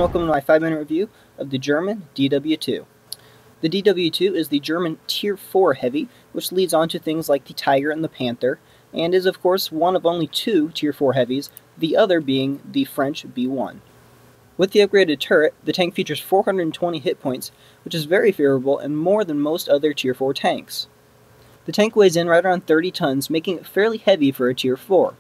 and welcome to my 5-minute review of the German D.W.2. The D.W.2 is the German Tier 4 Heavy, which leads on to things like the Tiger and the Panther, and is of course one of only two Tier 4 Heavies, the other being the French B1. With the upgraded turret, the tank features 420 hit points, which is very favorable and more than most other Tier 4 tanks. The tank weighs in right around 30 tons, making it fairly heavy for a Tier 4.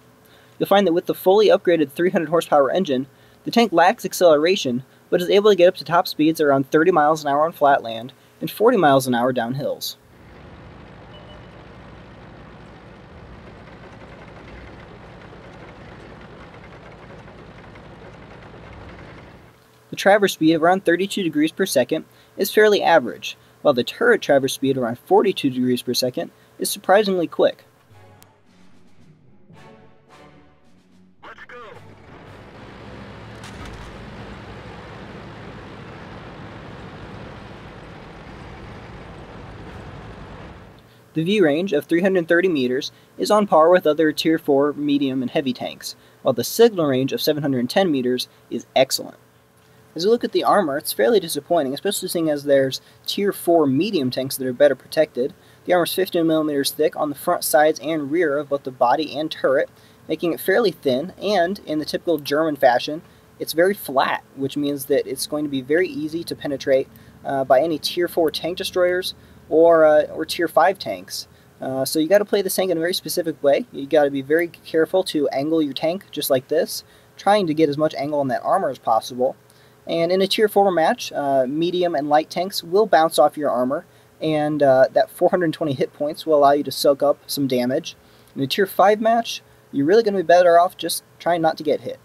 You'll find that with the fully upgraded 300 horsepower engine, the tank lacks acceleration, but is able to get up to top speeds around 30 miles an hour on flat land and 40 miles an hour down hills. The traverse speed of around 32 degrees per second is fairly average, while the turret traverse speed around 42 degrees per second is surprisingly quick. The view range of 330 meters is on par with other Tier 4 medium and heavy tanks, while the signal range of 710 meters is excellent. As you look at the armor, it's fairly disappointing, especially seeing as there's Tier 4 medium tanks that are better protected. The armor is 15 millimeters thick on the front, sides, and rear of both the body and turret, making it fairly thin, and in the typical German fashion, it's very flat, which means that it's going to be very easy to penetrate by any Tier 4 tank destroyers or Tier 5 tanks. So you got to play this tank in a very specific way. You got to be very careful to angle your tank just like this, trying to get as much angle on that armor as possible. And in a Tier 4 match, medium and light tanks will bounce off your armor, and that 420 hit points will allow you to soak up some damage. In a Tier 5 match, you're really going to be better off just trying not to get hit.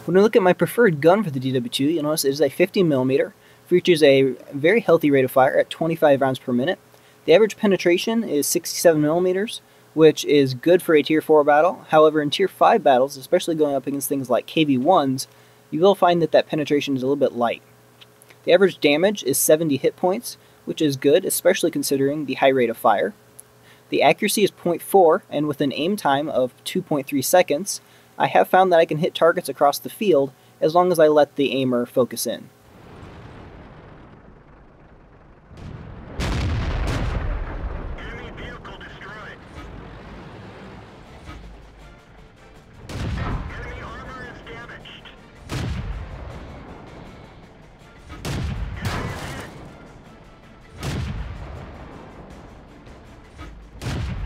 When we look at my preferred gun for the D.W.2, you'll notice it is a 50mm, features a very healthy rate of fire at 25 rounds per minute. The average penetration is 67mm, which is good for a Tier 4 battle. However, in Tier 5 battles, especially going up against things like KV-1s, you will find that that penetration is a little bit light. The average damage is 70 hit points, which is good, especially considering the high rate of fire. The accuracy is 0.4, and with an aim time of 2.3 seconds, I have found that I can hit targets across the field as long as I let the aimer focus in. Enemy vehicle destroyed. Enemy armor is damaged. Enemy is hit.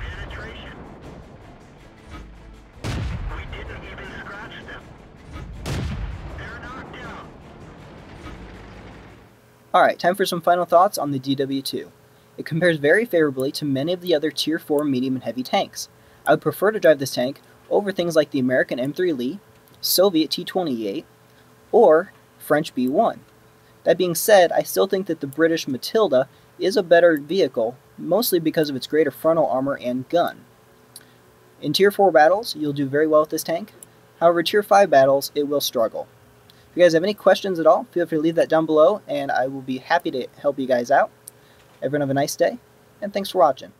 Penetration. We didn't even scratch them. They're knocked down. Alright, time for some final thoughts on the D.W.2. It compares very favorably to many of the other Tier 4 medium and heavy tanks. I would prefer to drive this tank over things like the American M3 Lee, Soviet T-28, or French B1. That being said, I still think that the British Matilda is a better vehicle, mostly because of its greater frontal armor and gun. In Tier 4 battles, you'll do very well with this tank. However, Tier 5 battles, it will struggle. If you guys have any questions at all, feel free to leave that down below, and I will be happy to help you guys out. Everyone have a nice day, and thanks for watching.